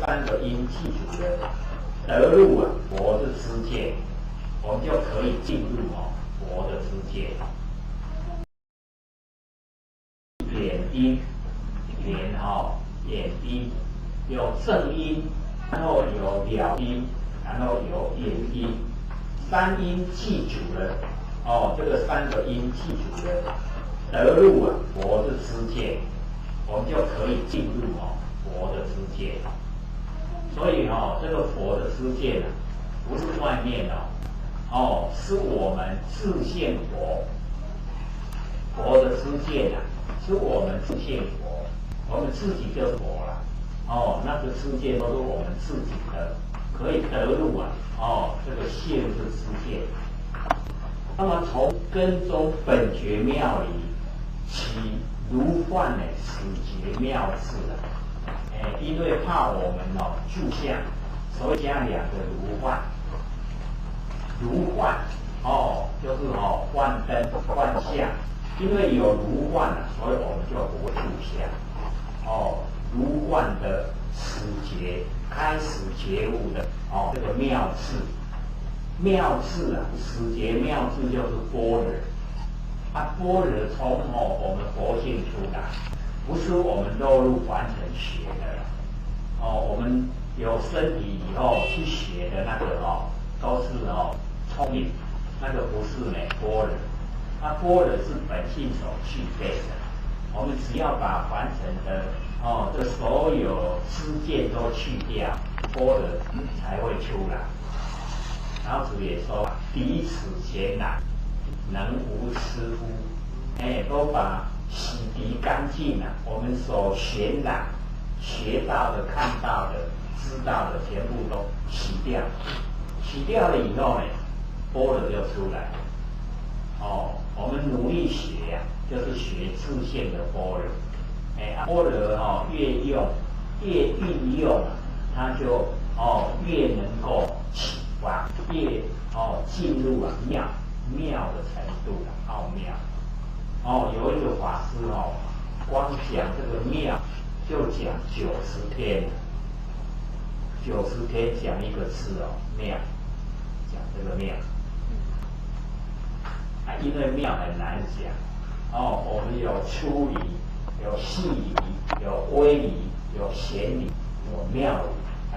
三个因记住了，得入佛的知见，我们就可以进入佛的知见。眼因，眼因有正因，然后有了因，然后有眼因，三因记住了，这个三个因记住了，得入佛的知见，我们就可以进入佛的知见。所以这个佛的知见不是外面是我们自现佛。佛的知见是我们自现佛，我们自己就是佛了。那个知见都是我们自己的，可以得入这个现是知见。那么从根中本觉妙理起如幻始觉妙智因为怕我们住相，所以加两个如幻。如幻就是幻灯幻相，因为有如幻所以我们就不会住相。如幻的始觉，开始觉悟的这个妙智，妙智始觉妙智就是般若。般若从我们佛性出来，不是我们落入凡尘学的。我们有身体以后去学的那个都是聪明，那个不是般若。般若是本性所具备的。我们只要把凡尘的这所有知见都去掉，般若才会出来。老子也说：“彼此贤难，能无痴乎？”都把洗涤干净我们所渲染、学到的、看到的、知道的，全部都洗掉。洗掉了以后般若就出来了。我们努力学就是学自性的般若。般若越用越运用它就越能够启发，越进入妙的程度奥妙。有一个法师光讲这个妙就讲90天，90天讲一个字妙，讲这个妙。因为妙很难讲我们有粗理，有细理，有微理，有显理，有妙理。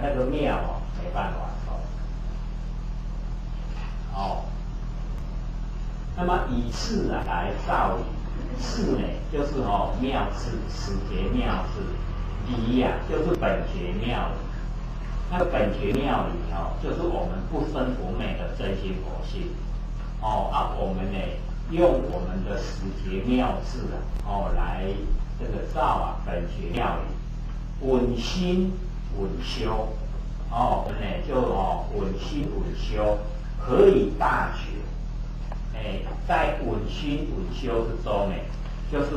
那个妙没办法说。那么以智来造理，智就是妙智，始觉妙智；理就是本觉妙理。那个本觉妙理就是我们不生不灭的真心佛性。我们用我们的始觉妙智来这个造本觉妙理，稳心稳修。我们就稳心稳修，可以大觉。在稳心稳修之中就是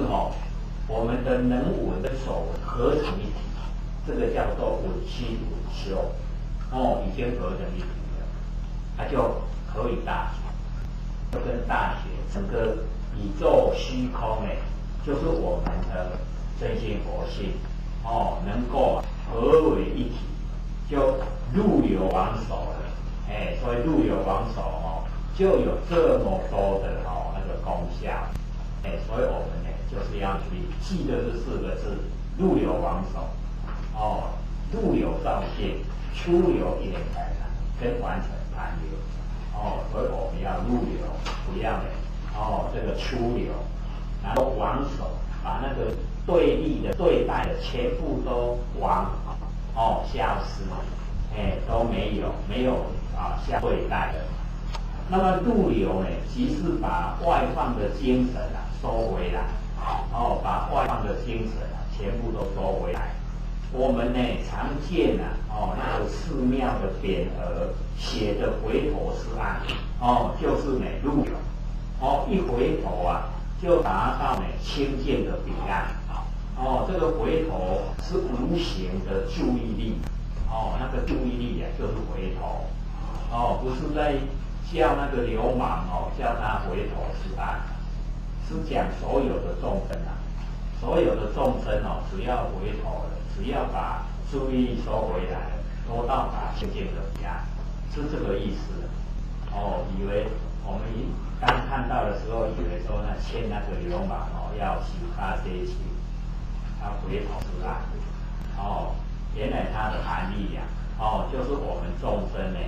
我们的能稳跟所稳合成一体，这个叫做稳心稳修。已经合成一体了，它就可以大觉，就跟大学整个宇宙虚空就是我们的真心佛性能够合为一体，就入流王手了。所以入流王手就有这么多的那个功效。所以我们就是要去记得这4个字：入流王手。入流造现，出流也跟完成盘流。所以我们要入流，不要这个出流，然后王手，把那个对立的、对待的全部都消失，都没有相对待的。那么入流即是把外放的精神收回来，把外放的精神全部都收回来。我们常见那个寺庙的匾额写的回头是岸，就是入流。一回头就达到清净的彼岸。这个回头是无形的注意力，那个注意力就是回头，不是在叫那个流氓叫他回头是岸，是讲所有的众生所有的众生只要回头了，只要把注意收回来了，都到达清净的彼岸，是这个意思。以为我们刚看到的时候，以为说牵那个流氓要洗大这一期，要回头是岸。原来它的含义就是我们众生呢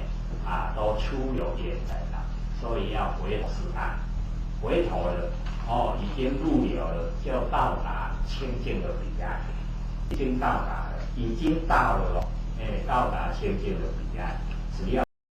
都出有业在那，所以要回头是岸。回头了已经入流了，就到达清净的彼岸，已经到达了，已经到了到达清净的彼岸，只要